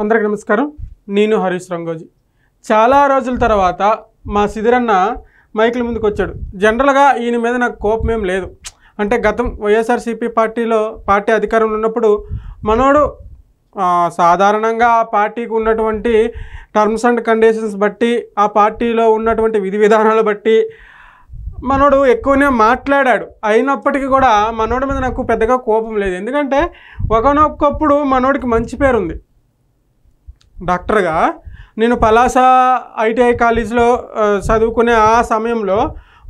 అందరికీ నమస్కారం. నేను హరీష్ రంగోజీ. చాలా రోజుల తర్వాత మా సిదిరన్న మైకుల ముందుకు వచ్చాడు. జనరల్గా ఈయన మీద నాకు కోపం ఏం లేదు. అంటే గతం వైఎస్ఆర్సీపీ పార్టీ అధికారంలో ఉన్నప్పుడు మనోడు సాధారణంగా ఆ పార్టీకి ఉన్నటువంటి టర్మ్స్ అండ్ కండిషన్స్ బట్టి, ఆ పార్టీలో ఉన్నటువంటి విధి విధానాలు బట్టి మనోడు ఎక్కువనే మాట్లాడాడు. అయినప్పటికీ కూడా మనోడి మీద నాకు పెద్దగా కోపం లేదు. ఎందుకంటే ఒకనొకప్పుడు మనోడికి మంచి పేరుంది. డాక్టర్గా నేను పలాస ఐటీఐ కాలేజీలో చదువుకునే ఆ సమయంలో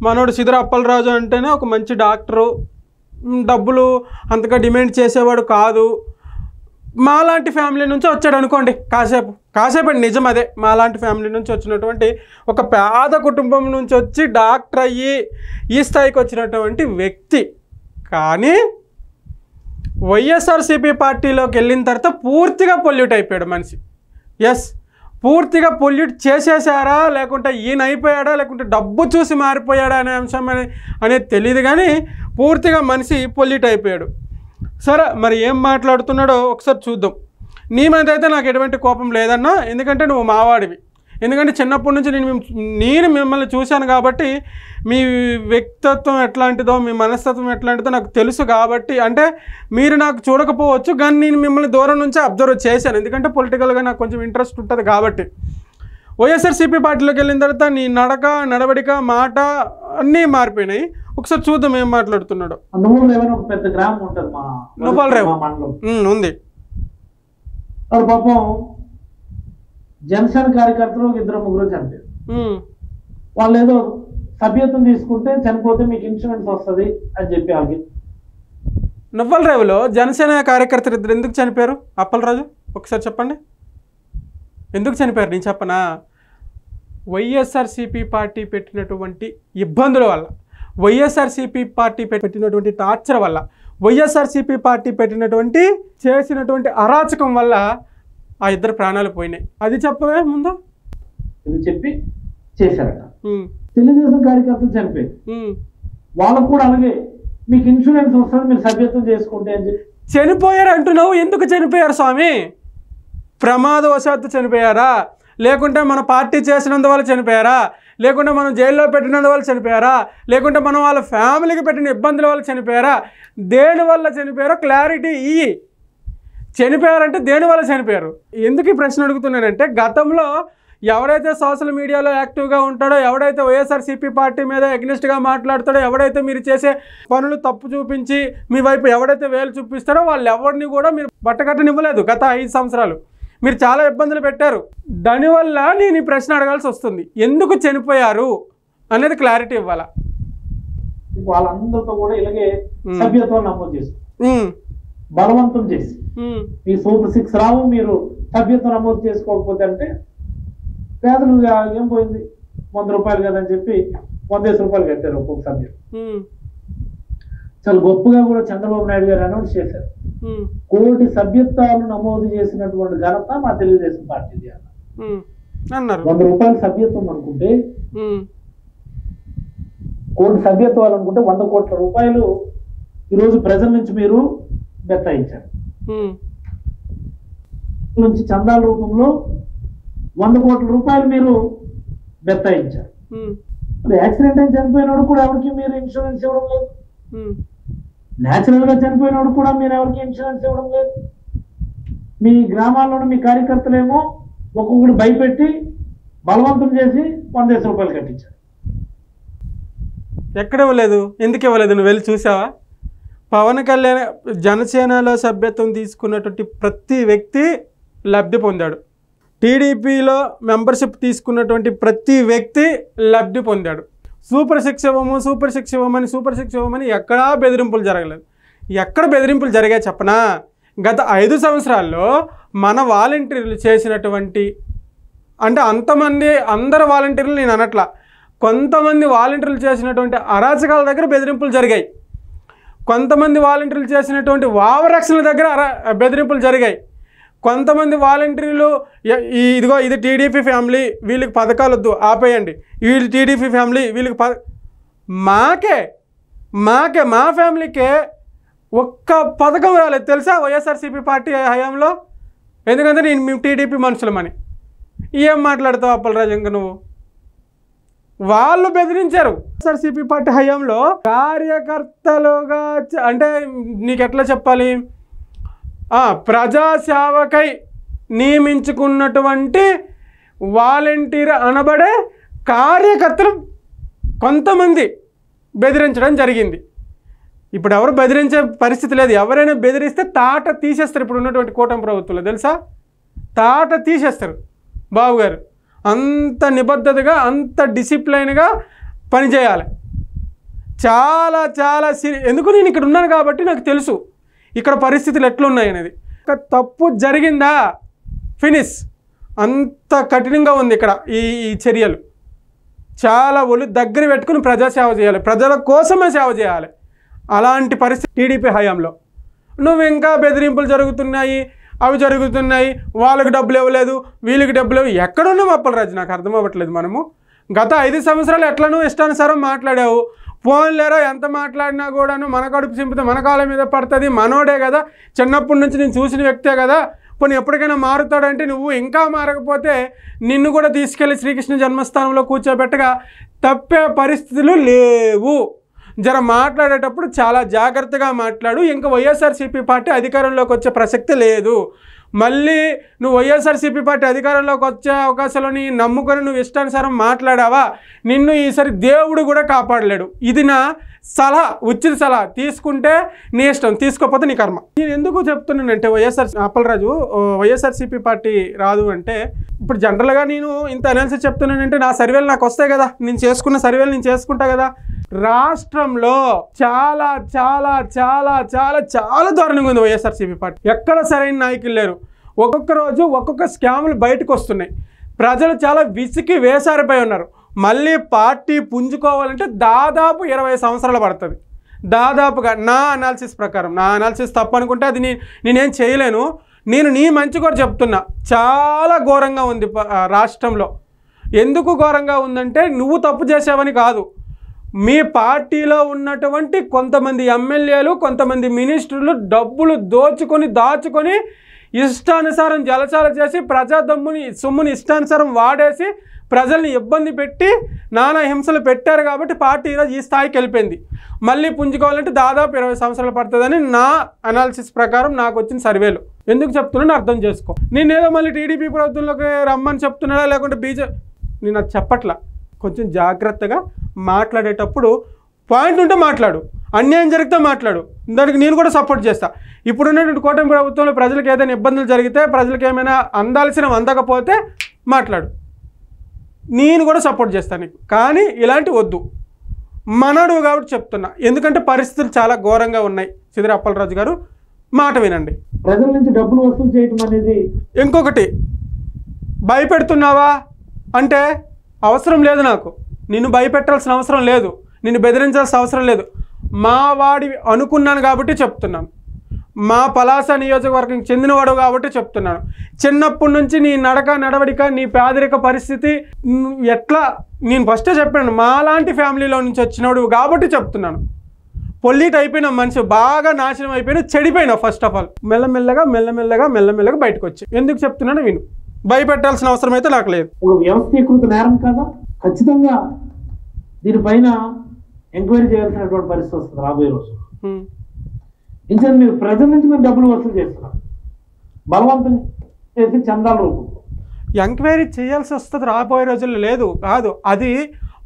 మనోడు సిద్ర అప్పలరాజు అంటేనే ఒక మంచి డాక్టరు, డబ్బులు అంతగా డిమాండ్ చేసేవాడు కాదు. మాలాంటి ఫ్యామిలీ నుంచి వచ్చాడు అనుకోండి. కాసేపు నిజం అదే. మాలాంటి ఫ్యామిలీ నుంచి వచ్చినటువంటి ఒక పేద కుటుంబం నుంచి వచ్చి డాక్టర్ అయ్యి ఈ స్థాయికి వచ్చినటువంటి వ్యక్తి. కానీ వైఎస్ఆర్సీపీ పార్టీలోకి వెళ్ళిన తర్వాత పూర్తిగా పొల్యూట్ అయిపోయాడు మనిషి. ఎస్, పూర్తిగా పొల్యూట్ చేసేసారా, లేకుంటే ఈయన అయిపోయాడా, లేకుంటే డబ్బు చూసి మారిపోయాడా అనే అంశం అనేది తెలియదు. కానీ పూర్తిగా మనిషి పొల్యూట్ అయిపోయాడు. సరే, మరి ఏం మాట్లాడుతున్నాడో ఒకసారి చూద్దాం. నీ మీద అయితే నాకు ఎటువంటి కోపం లేదన్నా, ఎందుకంటే నువ్వు మావాడివి. ఎందుకంటే చిన్నప్పటి నుంచి నేను మిమ్మల్ని చూశాను కాబట్టి మీ వ్యక్తిత్వం ఎట్లాంటిదో, మీ మనస్తత్వం ఎట్లాంటిదో నాకు తెలుసు. కాబట్టి అంటే మీరు నాకు చూడకపోవచ్చు, కానీ నేను మిమ్మల్ని దూరం నుంచి అబ్జర్వ్ చేశాను. ఎందుకంటే పొలిటికల్గా నాకు కొంచెం ఇంట్రెస్ట్ ఉంటుంది కాబట్టి. వైఎస్ఆర్సీపీ పార్టీలోకి వెళ్ళిన తర్వాత నీ నడవడిక, మాట అన్నీ మారిపోయినాయి. ఒకసారి చూద్దాం ఏం మాట్లాడుతున్నాడు. ఉంది. పాపం జనసేన కార్యకర్తలు ఇద్దరు ముగ్గురు చనిపోయారు. వాళ్ళు ఏదో సభ్యత్వం తీసుకుంటే చనిపోతే మీకు ఇన్సూరెన్స్ వస్తుంది అని చెప్పి వాళ్ళకి. నువ్వలరేవులో జనసేన కార్యకర్తలు ఇద్దరు ఎందుకు చనిపోయారు? అప్పలరాజు ఒకసారి చెప్పండి, ఎందుకు చనిపోయారు? నేను చెప్పనా? వైఎస్ఆర్సీపీ పార్టీ పెట్టినటువంటి ఇబ్బందుల వల్ల, వైఎస్ఆర్సీపీ పార్టీ పెట్టినటువంటి టార్చర్ వల్ల, వైఎస్ఆర్సీపీ పార్టీ చేసినటువంటి అరాచకం వల్ల ఆ ఇద్దరు ప్రాణాలు పోయినాయి. అది చెప్పవే ముందు. ఇది చెప్పి చేశారట. తెలుగుదేశం కార్యకర్తలు చనిపోయారు. వాళ్ళకు కూడా అలాగే మీకు ఇన్సూరెన్స్ వస్తుంది, మీరు సభ్యత్వం చేసుకుంటే అని చెప్పి చనిపోయారు అంటున్నావు. ఎందుకు చనిపోయారు స్వామి? ప్రమాదవశాత్తు చనిపోయారా, లేకుంటే మన పార్టీ చేసినందువల్ల చనిపోయారా, లేకుంటే మనం జైల్లో పెట్టినందువల్ల చనిపోయారా, లేకుంటే మనం వాళ్ళ ఫ్యామిలీకి పెట్టిన ఇబ్బందుల వల్ల చనిపోయారా? దేనివల్ల చనిపోయారో క్లారిటీ ఇయ్యి. చనిపోయారంటే దేనివల్ల చనిపోయారు? ఎందుకు ఈ ప్రశ్న అడుగుతున్నానంటే, గతంలో ఎవరైతే సోషల్ మీడియాలో యాక్టివ్గా ఉంటాడో, ఎవడైతే వైఎస్ఆర్సీపీ పార్టీ మీద ఎగ్నెస్ట్గా మాట్లాడతాడో, ఎవడైతే మీరు చేసే పనులు తప్పు చూపించి మీ వైపు ఎవడైతే వేలు చూపిస్తాడో వాళ్ళు ఎవరిని కూడా మీరు బట్టకట్టనివ్వలేదు. గత 5 సంవత్సరాలు మీరు చాలా ఇబ్బందులు పెట్టారు. దానివల్ల నేను ఈ ప్రశ్న అడగాల్సి వస్తుంది. ఎందుకు చనిపోయారు అనేది క్లారిటీ ఇవ్వాలా. వాళ్ళందరితో కూడా ఇలాగే సభ్యత్వం నమోదు చేస్తారు, బలవంతం చేసి మీ సూపర్ 6 రావు, మీరు సభ్యత్వం నమోదు చేసుకోకపోతే అంటే పేదలు ఏం పోయింది, 100 రూపాయలు కదని చెప్పి 150 రూపాయలు కట్టారు ఒక్కొక్క సభ్యులు. చాలా గొప్పగా కూడా చంద్రబాబు నాయుడు గారు అనౌన్స్ చేశారు, 1 కోటి సభ్యత్వాలు నమోదు చేసినటువంటి ఘనత మా తెలుగుదేశం పార్టీది అన్నారు. 100 రూపాయల సభ్యత్వం అనుకుంటే, 1 కోటి సభ్యత్వాలు అనుకుంటే 100 కోట్ల రూపాయలు ఈరోజు ప్రజల నుంచి మీరు బెత్తాయించారు. నుంచి చందాల రూపంలో 100 కోట్ల రూపాయలు మీరు బెత్తాయించారు. యాక్సిడెంట్ అని చనిపోయినోడు కూడా ఎవరికి మీరు ఇన్సూరెన్స్ ఇవ్వడం లేదు. న్యాచురల్ గా చనిపోయినోడు కూడా మీరు ఎవరికి ఇన్సూరెన్స్ ఇవ్వడం లేదు. మీ గ్రామాల్లోని మీ కార్యకర్తలేమో ఒక్కొక్కటి భయపెట్టి బలవంతం చేసి 150 రూపాయలు కట్టించారు. ఎక్కడ ఇవ్వలేదు? ఎందుకు ఇవ్వలేదు? నువ్వు వెళ్ళి చూసావా? పవన్ కళ్యాణ్ జనసేనలో సభ్యత్వం తీసుకున్నటువంటి ప్రతి వ్యక్తి లబ్ధి పొందాడు. టీడీపీలో మెంబర్షిప్ తీసుకున్నటువంటి ప్రతి వ్యక్తి లబ్ధి పొందాడు. సూపర్ సిక్స్ ఇవ్వమని ఎక్కడా బెదిరింపులు జరగలేదు. ఎక్కడ బెదిరింపులు జరిగాయి చెప్పనా? గత 5 సంవత్సరాల్లో మన వాలంటీర్లు చేసినటువంటి, అంటే అందరు వాలంటీర్లు నేను అనట్లా, కొంతమంది వాలంటీర్లు చేసినటువంటి అరాచకాల దగ్గర బెదిరింపులు జరిగాయి. కొంతమంది వాలంటీర్లు చేసినటువంటి వావరక్షణ దగ్గర బెదిరింపులు జరిగాయి. కొంతమంది వాలంటీర్లు ఇది టీడీపీ ఫ్యామిలీ, వీళ్ళకి పథకాలు వద్దు, ఆపేయండి, వీళ్ళు టీడీపీ ఫ్యామిలీ, వీళ్ళకి మా ఫ్యామిలీకే ఒక్క పథకం రాలేదు తెలుసా వైఎస్ఆర్సీపీ పార్టీ హయాంలో. ఎందుకంటే మేము టీడీపీ మనుషులమని. ఏం మాట్లాడతావు అప్పలరాజు ఇంకా నువ్వు? వాళ్ళు బెదిరించారు వైఎస్ఆర్సీపీ పార్టీ హయాంలో కార్యకర్తలుగా. అంటే నీకు ఎట్లా చెప్పాలి, ప్రజాసేవకై నియమించుకున్నటువంటి వాలంటీర్ అనబడే కార్యకర్తలు కొంతమంది బెదిరించడం జరిగింది. ఇప్పుడు ఎవరు బెదిరించే పరిస్థితి లేదు. ఎవరైనా బెదిరిస్తే తాట తీసేస్తారు. ఇప్పుడు ఉన్నటువంటి కూటమి ప్రభుత్వంలో తెలుసా, తాట తీసేస్తారు. బాబు గారు అంత నిబద్ధతగా, అంత డిసిప్లైన్గా పనిచేయాలి. చాలా చాలా ఎందుకు నేను ఇక్కడ ఉన్నాను కాబట్టి నాకు తెలుసు ఇక్కడ పరిస్థితులు ఎట్లున్నాయి అనేది. తప్పు జరిగిందా ఫినిష్. అంత కఠినంగా ఉంది ఇక్కడ ఈ చర్యలు. చాలా దగ్గర పెట్టుకుని ప్రజాసేవ చేయాలి, ప్రజల కోసమే సేవ చేయాలి. అలాంటి పరిస్థితి టీడీపీ హయాంలో. నువ్వు ఇంకా బెదిరింపులు జరుగుతున్నాయి, అవి జరుగుతున్నాయి, వాళ్ళకి డబ్బులు ఇవ్వలేదు, వీళ్ళకి డబ్బులు ఇవ్వ. ఎక్కడున్నాం అప్పలరాజు? నాకు అర్థం అవ్వట్లేదు. మనము గత 5 సంవత్సరాలు ఎట్లనూ ఇష్టానుసారం మాట్లాడావు. ఫోన్ లేరా, ఎంత మాట్లాడినా కూడాను మన కడుపు చింపితే మన కాళ్ళ మీద పడుతుంది. మనోడే కదా, చిన్నప్పటి నుంచి నేను చూసిన వ్యక్తే కదా, పోనీ ఎప్పటికైనా మారుతాడంటే నువ్వు ఇంకా మారకపోతే నిన్ను కూడా తీసుకెళ్ళి శ్రీకృష్ణ జన్మస్థానంలో కూర్చోబెట్టగా తప్పే పరిస్థితులు లేవు. జర మాట్లాడేటప్పుడు చాలా జాగ్రత్తగా మాట్లాడు. ఇంకా వైఎస్ఆర్సీపీ పార్టీ అధికారంలోకి వచ్చే ప్రసక్తి లేదు. మళ్ళీ నువ్వు వైఎస్ఆర్సీపీ పార్టీ అధికారంలోకి వచ్చే అవకాశాలని నమ్ముకొని నువ్వు ఇష్టానుసారం మాట్లాడావా, నిన్ను ఈసారి దేవుడు కూడా కాపాడలేడు. ఇది నా సలహా, ఉచిత సలహా. తీసుకుంటే నీ ఇష్టం, తీసుకోకపోతే నీ కర్మ. నేను ఎందుకు చెప్తున్నానంటే అప్పలరాజు వైఎస్ఆర్సీపీ పార్టీ రాదు అంటే, ఇప్పుడు జనరల్గా నేను ఇంత అనాలిసిస్ చెప్తున్నానంటే నా సర్వేలు నాకు వస్తాయి కదా, నేను చేసుకున్న సర్వేలు నేను చేసుకుంటా కదా. రాష్ట్రంలో చాలా చాలా చాలా చాలా చాలా దారుణంగా ఉంది వైఎస్ఆర్సీపీ పార్టీ. ఎక్కడ సరైన నాయకులు లేరు. ఒక్కొక్క రోజు ఒక్కొక్క స్కాములు బయటకు వస్తున్నాయి. ప్రజలు చాలా విసికి వేసారిపోయి ఉన్నారు. మళ్ళీ పార్టీ పుంజుకోవాలంటే దాదాపు 20 సంవత్సరాలు పడుతుంది. దాదాపుగా నా అనాలిసిస్ ప్రకారం. నా అనాలిసిస్ తప్పు అనుకుంటే అది నేనేం చేయలేను. నేను నీ మంచి కూడా చెప్తున్నా. చాలా ఘోరంగా ఉంది రాష్ట్రంలో. ఎందుకు ఘోరంగా ఉందంటే నువ్వు తప్పు చేసావని కాదు, మీ పార్టీలో ఉన్నటువంటి కొంతమంది ఎమ్మెల్యేలు, కొంతమంది మినిస్టర్లు డబ్బులు దాచుకొని ఇష్టానుసారం జలసాల చేసి ప్రజా సొమ్ముని ఇష్టానుసారం వాడేసి ప్రజల్ని ఇబ్బంది పెట్టి నానా హింసలు పెట్టారు. కాబట్టి పార్టీ ఈరోజు ఈ స్థాయికి వెళ్ళిపోయింది. మళ్ళీ పుంజుకోవాలంటే దాదాపు 20 సంవత్సరాలు పడుతుందని నా అనాలిసిస్ ప్రకారం నాకు వచ్చిన సర్వేలు. ఎందుకు చెప్తున్నాను అర్థం చేసుకో. నేనేదో మళ్ళీ టీడీపీ ప్రభుత్వంలోకి రమ్మని చెప్తున్నాడా లేకుంటే బీజేపీ, నేను అది చెప్పట్లా. కొంచెం జాగ్రత్తగా మాట్లాడేటప్పుడు పాయింట్ ఉంటే మాట్లాడు, అన్యాయం జరిగితే మాట్లాడు, దానికి నేను కూడా సపోర్ట్ చేస్తా. ఇప్పుడున్నటువంటి కూటమి ప్రభుత్వంలో ప్రజలకు ఏదైనా ఇబ్బందులు జరిగితే, ప్రజలకు ఏమైనా అందాల్సినవి అందకపోతే మాట్లాడు, నేను కూడా సపోర్ట్ చేస్తాను నీకు. కానీ ఇలాంటి వద్దు, మనడు కాబట్టి చెప్తున్నా. ఎందుకంటే పరిస్థితులు చాలా ఘోరంగా ఉన్నాయి. సిదిరి అప్పలరాజు గారు మాట వినండి. ప్రజల నుంచి డబ్బులు వసూలు చేయడం అనేది. ఇంకొకటి, భయపెడుతున్నావా అంటే అవసరం లేదు. నాకు నిన్ను భయపెట్టాల్సిన అవసరం లేదు, నిన్ను బెదిరించాల్సిన అవసరం లేదు. మా వాడి అనుకున్నాను కాబట్టి చెప్తున్నాను. మా పలాస నియోజకవర్గం చెందినవాడు కాబట్టి చెప్తున్నాను. చిన్నప్పటి నుంచి నీ నడవడిక, నీ పేదరిక పరిస్థితి ఎట్లా, నేను ఫస్టే చెప్పాను, మాలాంటి ఫ్యామిలీలో నుంచి వచ్చినవాడు కాబట్టి చెప్తున్నాను. పొల్యూట్ అయిపోయిన మనిషి, బాగా నాశనం అయిపోయిన, చెడిపోయినా. ఫస్ట్ ఆఫ్ ఆల్ మెల్లమెల్లగా బయటకు వచ్చి ఎందుకు చెప్తున్నాను విను. భయపెట్టాల్సిన అవసరం అయితే నాకు లేదు. ఒక వ్యవస్థీకృత నేరం కదా, ఖచ్చితంగా దీనిపైన ఎంక్వైరీ చేయాల్సినటువంటి పరిస్థితి వస్తుంది రాబోయే రోజు. ఇంకా మీరు ప్రజల నుంచి మీరు డబ్బులు వసూలు చేస్తున్నారు, బలవంతం చేసి చందాల రూపంలో. ఎంక్వైరీ చేయాల్సి వస్తుంది రాబోయే రోజుల్లో. లేదు కాదు, అది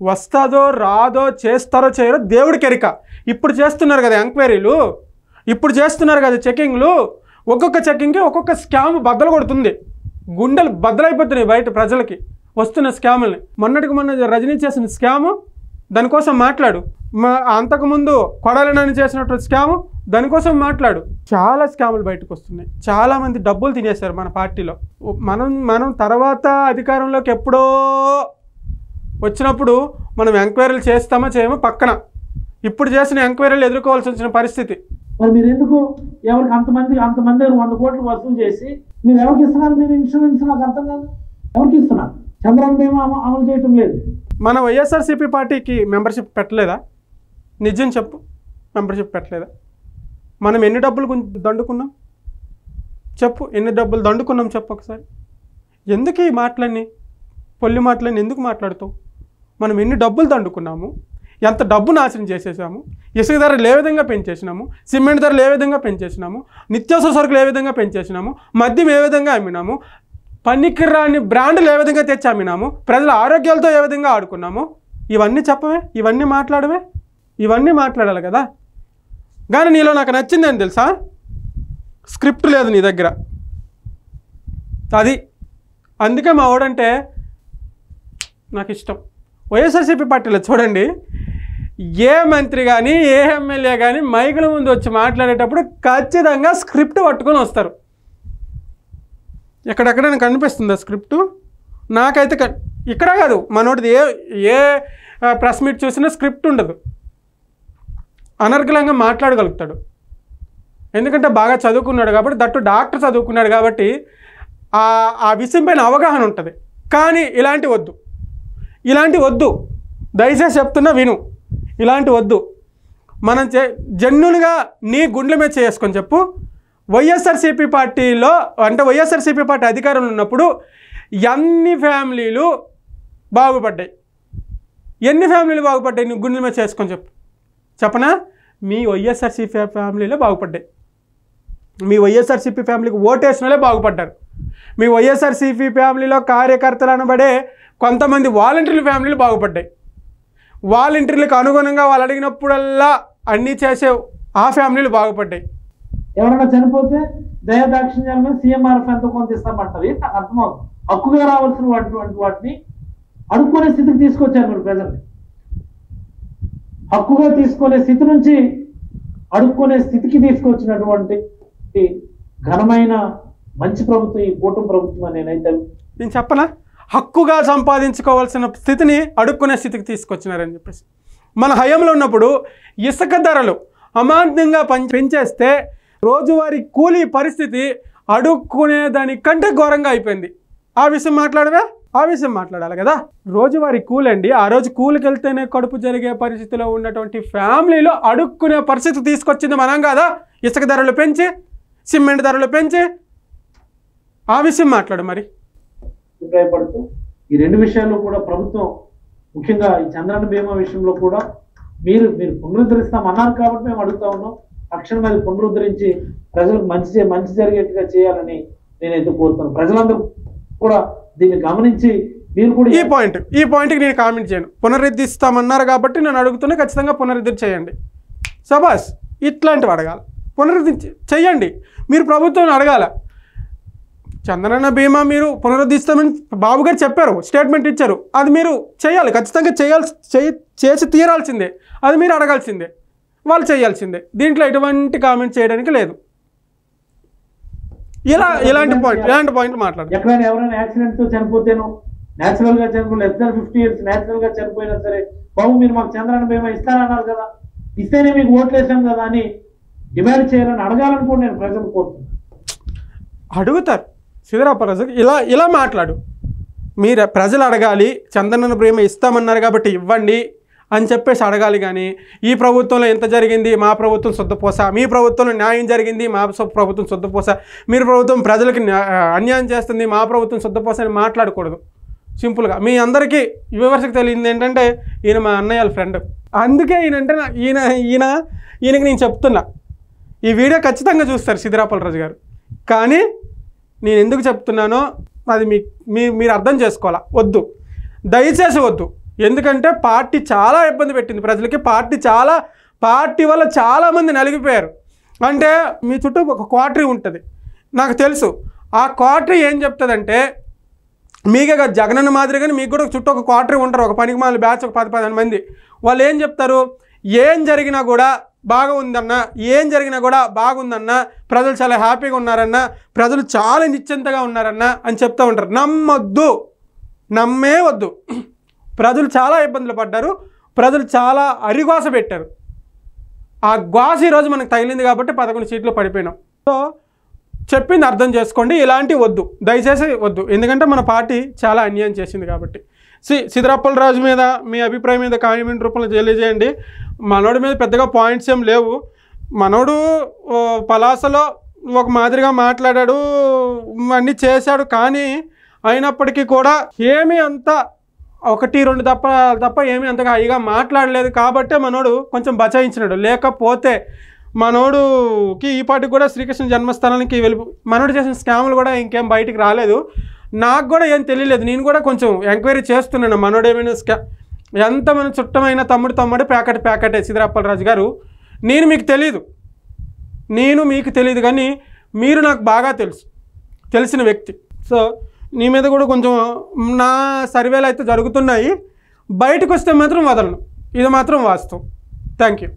వస్తుందో రాదో, చేస్తారో చేయరో దేవుడికి ఎరిక. ఇప్పుడు చేస్తున్నారు కదా ఎంక్వైరీలు, ఇప్పుడు చేస్తున్నారు కదా చెకింగ్లు. ఒక్కొక్క చెకింగ్కి ఒక్కొక్క స్కామ్ బద్దలు కొడుతుంది. గుండెలు బద్దలైపోతున్నాయి బయట ప్రజలకి వస్తున్న స్కాముల్ని. మొన్న రజనీ చేసిన స్కాము, దానికోసం మాట్లాడు. అంతకుముందు కొడాలని చేసినటువంటి స్కాము, దానికోసం మాట్లాడు. చాలా స్కాములు బయటకు వస్తున్నాయి. చాలామంది డబ్బులు తినేశారు మన పార్టీలో. మనం తర్వాత అధికారంలోకి ఎప్పుడో వచ్చినప్పుడు మనం ఎంక్వైరీలు చేస్తామో చేయమో పక్కన. ఇప్పుడు చేసిన ఎంక్వైరీలు ఎదుర్కోవాల్సి వచ్చిన పరిస్థితి. మరి మీరు ఎందుకు ఎవరికి అంతమంది 100 కోట్లు వసూలు చేసి మీరు ఎవరికి ఇస్తున్నారు? మీరు ఇన్సూరెన్స్ నాకు అర్థం కాదు. ఎవరికి ఇస్తున్నారు? చంద్రబాబు మేము అమలు చేయటం లేదు. మన వైఎస్ఆర్సీపీ పార్టీకి మెంబర్షిప్ పెట్టలేదా? నిజం చెప్పు, మెంబర్షిప్ పెట్టలేదా? మనం ఎన్ని డబ్బులు దండుకున్నాం? చెప్పు, ఎన్ని డబ్బులు దండుకున్నాం చెప్పు ఒకసారి. ఎందుకు ఈ మాటలన్నీ, పొల్లి మాటలన్నీ ఎందుకు మాట్లాడుతావు? మనం ఎన్ని డబ్బులు దండుకున్నాము, ఎంత డబ్బు నాశనం చేసేసాము, ఇసుక ధరలు ఏ విధంగా పెంచేసినాము, సిమెంట్ ధరలు ఏ విధంగా పెంచేసినాము, నిత్యావసర సరుకులు ఏ విధంగా పెంచేసినాము, మద్యం ఏ విధంగా అమ్మినాము, పనికిరాని బ్రాండ్లు ఏ విధంగా తెచ్చి అమ్మినాము, ప్రజల ఆరోగ్యాలతో ఏ విధంగా ఆడుకున్నాము. ఇవన్నీ చెప్పవే, ఇవన్నీ మాట్లాడవే, ఇవన్నీ మాట్లాడాలి కదా. కానీ నీలో నాకు నచ్చింది అని తెలుసా, స్క్రిప్ట్ లేదు నీ దగ్గర. అది అందుకే మా వాడంటే నాకు ఇష్టం. వైఎస్ఆర్సీపీ పార్టీలో చూడండి, ఏ మంత్రి కానీ ఏ ఎమ్మెల్యే కానీ మైకుల ముందు వచ్చి మాట్లాడేటప్పుడు ఖచ్చితంగా స్క్రిప్ట్ పట్టుకొని వస్తారు. ఎక్కడెక్కడ కనిపిస్తుందా స్క్రిప్టు? నాకైతే ఇక్కడ కాదు, మనోడిది ఏ ప్రెస్ మీట్ చూసినా స్క్రిప్ట్ ఉండదు. అనర్గళంగా మాట్లాడగలుగుతాడు, ఎందుకంటే బాగా చదువుకున్నాడు కాబట్టి, దట్టు డాక్టర్ చదువుకున్నాడు కాబట్టి ఆ విషయం పైన అవగాహన ఉంటుంది. కానీ ఇలాంటి వద్దు, దయచేసి చెప్తున్నా విను, ఇలాంటి వద్దు. మనం జన్నులుగా నీ గుండెల మీద చేసుకొని చెప్పు. వైఎస్ఆర్సీపీ పార్టీలో అంటే వైఎస్ఆర్సీపీ పార్టీ అధికారంలో ఉన్నప్పుడు ఎన్ని ఫ్యామిలీలు బాగుపడ్డాయి, ఎన్ని ఫ్యామిలీలు బాగుపడ్డాయి నీ గుండెల మీద చేసుకొని చెప్పు. చెప్పనా? మీ వైఎస్ఆర్సీపీ ఫ్యామిలీలో బాగుపడ్డాయి. మీ వైఎస్ఆర్సీపీ ఫ్యామిలీకి ఓటేసిన వాళ్ళే బాగుపడ్డారు. మీ వైఎస్ఆర్సీపీ ఫ్యామిలీలో కార్యకర్తలు అనబడే కొంతమంది వాలంటీర్ల ఫ్యామిలీలు బాగుపడ్డాయి. వాలంటీర్లకు అనుగుణంగా వాళ్ళు అడిగినప్పుడల్లా అన్నీ చేసే ఆ ఫ్యామిలీలు బాగుపడ్డాయి. ఎవరైనా చనిపోతే దయాదాక్షిణ్యాలను సీఎంఆర్ఎఫ్ ఎంతో కొంత ఇస్తామంటారు. నాకు అర్థమవుతుంది. హక్కుగా రావాల్సిన వాటిని అడుక్కునే స్థితికి తీసుకొచ్చారు మీరు ప్రజల్ని. హక్కుగా తీసుకునే స్థితి నుంచి అడుక్కునే స్థితికి తీసుకొచ్చినటువంటి ఘనమైన మంచి ప్రభుత్వం ఈ కూటమి ప్రభుత్వం అని నేను చెప్పనా? హక్కుగా సంపాదించుకోవాల్సిన స్థితిని అడుక్కునే స్థితికి తీసుకొచ్చినారని చెప్పేసి. మన హయాంలో ఉన్నప్పుడు ఇసుక ధరలు అమాంతంగా పెంచేస్తే రోజువారీ కూలీ పరిస్థితి అడుక్కునే దానికంటే ఘోరంగా అయిపోయింది. ఆ విషయం మాట్లాడవే, ఆ విషయం మాట్లాడాలి కదా. రోజువారీ కూలి అండి, ఆ రోజు కూలికి వెళ్తేనే కడుపు జరిగే పరిస్థితిలో ఉన్నటువంటి ఫ్యామిలీలో అడుక్కునే పరిస్థితి తీసుకొచ్చింది మనం కాదా? ఇసుక ధరలు పెంచి, సిమెంట్ ధరలు పెంచి. ఆ విషయం మాట్లాడు మరి. అభిప్రాయపడుతూ ఈ రెండు విషయాల్లో కూడా ప్రభుత్వం, ముఖ్యంగా ఈ చంద్రన్న బీమా విషయంలో కూడా మీరు పునరుద్ధరిస్తామన్నారు కాబట్టి మేము అడుగుతా ఉన్నాం. తక్షణం అది పునరుద్ధరించి ప్రజలకు మంచి జరిగేట్టుగా చేయాలని నేనైతే కోరుతున్నాను. ప్రజలందరూ కూడా దీన్ని గమనించి మీరు కూడా ఈ పాయింట్కి నేను కామెంట్ చేయను. పునరుద్ధరిస్తామన్నారు కాబట్టి నేను అడుగుతున్నా, ఖచ్చితంగా పునరుద్ధరణ చేయండి. సబాస్, ఇట్లాంటివి అడగాలి, పునరుద్ధరణ చేయండి. మీరు ప్రభుత్వం అడగాల. చంద్రన్న బీమా మీరు పునరుద్ధరిస్తామని బాబు గారు చెప్పారు, స్టేట్మెంట్ ఇచ్చారు. అది మీరు చేయాలి, ఖచ్చితంగా చేసి తీరాల్సిందే. అది మీరు అడగాల్సిందే, వాళ్ళు చేయాల్సిందే. దీంట్లో ఎటువంటి కామెంట్ చేయడానికి లేదు. ఇలాంటి పాయింట్ మాట్లాడు. ఎక్కడైనా ఎవరైనా యాక్సిడెంట్ తో చనిపోతేనో, నేచురల్ గా చనిపోయిన లెస్ దాన్ 50 years నేచురల్ గా చనిపోయినా సరే, బాబు మీరు మాకు చంద్రన్న బీమా ఇస్తారన్నారు కదా, ఇస్తేనే మీకు ఓట్లు వేసాం కదా అని డిమాండ్ చేయాలని అడగాలని కూడా నేను ప్రజలు కోరుతున్నాను. అడుగుతారు సిద్ధరాపరాజు, ఇలా మాట్లాడు. మీరు ప్రజలు అడగాలి, చంద్రన్న బీమా ఇస్తామన్నారు కాబట్టి ఇవ్వండి అని చెప్పేసి అడగాలి. కానీ ఈ ప్రభుత్వంలో ఎంత జరిగింది, మా ప్రభుత్వం శుద్ధపోస, మీ ప్రభుత్వంలో న్యాయం జరిగింది, మా ప్రభుత్వం శుద్ధపోస, మీరు ప్రభుత్వం ప్రజలకి అన్యాయం చేస్తుంది, మా ప్రభుత్వం శుద్ధపోస అని మాట్లాడకూడదు. సింపుల్గా మీ అందరికీ విమర్శకు తెలియంది ఏంటంటే, ఈయన మా అన్నయ్య ఫ్రెండ్, అందుకే ఈయనంటే ఈయనకి నేను చెప్తున్నా. ఈ వీడియో ఖచ్చితంగా చూస్తారు సిద్ధరాపరాజు గారు. కానీ నేను ఎందుకు చెప్తున్నానో అది మీరు అర్థం చేసుకోవాలా. వద్దు, దయచేసి వద్దు. ఎందుకంటే పార్టీ చాలా ఇబ్బంది పెట్టింది ప్రజలకి. పార్టీ వల్ల చాలామంది నలిగిపోయారు. అంటే మీ చుట్టూ ఒక క్వార్టరీ ఉంటుంది, నాకు తెలుసు. ఆ క్వార్టరీ ఏం చెప్తుందంటే, మీకే కదా జగనన్న మాదిరిగానే మీకు కూడా చుట్టూ ఒక క్వార్టరీ ఉంటారు, ఒక పనికి మాల బ్యాచ్, ఒక 10-15 మంది. వాళ్ళు ఏం చెప్తారు, ఏం జరిగినా కూడా బాగుందన్న, ఏం జరిగినా కూడా బాగుందన్న, ప్రజలు చాలా హ్యాపీగా ఉన్నారన్న, ప్రజలు చాలా నిశ్చింతగా ఉన్నారన్న అని చెప్తూ ఉంటారు. నమ్మే వద్దు. ప్రజలు చాలా ఇబ్బందులు పడ్డారు, ప్రజలు చాలా అరిగోస పెట్టారు. ఆ గ్వాస ఈరోజు మనకు తగిలింది కాబట్టి 11 సీట్లు పడిపోయినాం. సో చెప్పింది అర్థం చేసుకోండి, ఇలాంటివి వద్దు, దయచేసి వద్దు. ఎందుకంటే మన పార్టీ చాలా అన్యాయం చేసింది కాబట్టి. సిద్ధరాపరాజు మీద మీ అభిప్రాయం మీద కామెంట్ రూపంలో తెలియజేయండి. మనోడి మీద పెద్దగా పాయింట్స్ ఏం లేవు. మనోడు పలాసలో ఒక మాదిరిగా మాట్లాడాడు, అన్నీ చేశాడు. కానీ అయినప్పటికీ కూడా ఏమీ అంత 1-2 తప్ప ఏమీ అంతగా హైగా మాట్లాడలేదు. కాబట్టే మనోడు కొంచెం బచాయించినాడు. లేకపోతే మనోడుకి ఈ పాటికి కూడా శ్రీకృష్ణ జన్మస్థానానికి మనోడు చేసిన స్కాములు కూడా ఇంకేం బయటికి రాలేదు. నాకు కూడా ఏం తెలియలేదు. నేను కూడా కొంచెం ఎంక్వైరీ చేస్తున్నాను. మనోడు ఏమైనా ఎంత మన చుట్టమైన తమ్ముడు ప్యాకెటే సిద్దిరాపల్లి గారు. నేను మీకు తెలియదు కానీ మీరు నాకు బాగా తెలిసిన వ్యక్తి. సో నీ మీద కూడా కొంచెం నా సర్వేలు అయితే జరుగుతున్నాయి. బయటకు వస్తే మాత్రం వదలను. ఇది మాత్రం వాస్తవం. Thank you.